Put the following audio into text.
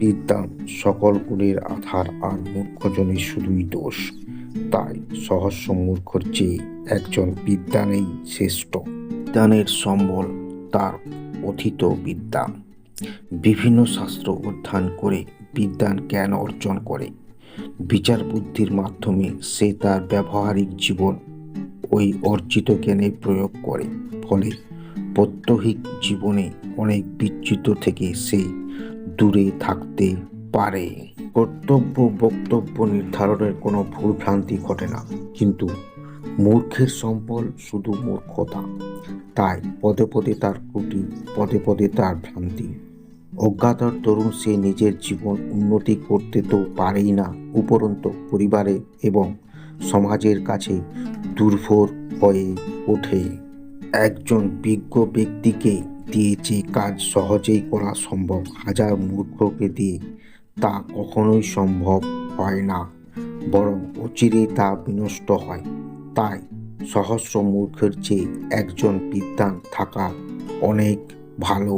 বিদ্বান সকল গুণের আধার, আর মূর্খজনের শুধুই দোষ। তাই সহস্র মূর্খর চেয়ে একজন বিদ্বানেই শ্রেষ্ঠ। বিদ্বানের সম্বল তার অথিত বিদ্যা। বিভিন্ন শাস্ত্র অধ্যয়ন করে বিদ্বান জ্ঞান অর্জন করে। বিচার বুদ্ধির মাধ্যমে সে তার ব্যবহারিক জীবন ওই অর্জিত জ্ঞানে প্রয়োগ করে। ফলে প্রাত্যহিক জীবনে অনেক বিচ্যুত থেকে সে দূরে থাকতে পারে। কর্তব্য বক্তব্য নির্ধারণের কোনো ভুল ভ্রান্তি ঘটে না, কিন্তু মূর্খের সম্বল শুধু মূর্খতা। তাই পদে পদে তার ত্রুটি, পদে পদে তার ভ্রান্তি। অজ্ঞাতার দরুন সে নিজের জীবন উন্নতি করতে তো পারেই না, উপরন্তু পরিবারে এবং সমাজের কাছে দুর্ভর হয়ে ওঠে। একজন বিজ্ঞ ব্যক্তিকে দিয়ে যে কাজ সহজেই করা সম্ভব, হাজার মূর্খকে দিয়ে তা কখনোই সম্ভব হয় না, বরং অচিরেই তা বিনষ্ট হয়। তাই সহস্র মূর্খের চেয়ে একজন বিদ্বান থাকা অনেক ভালো।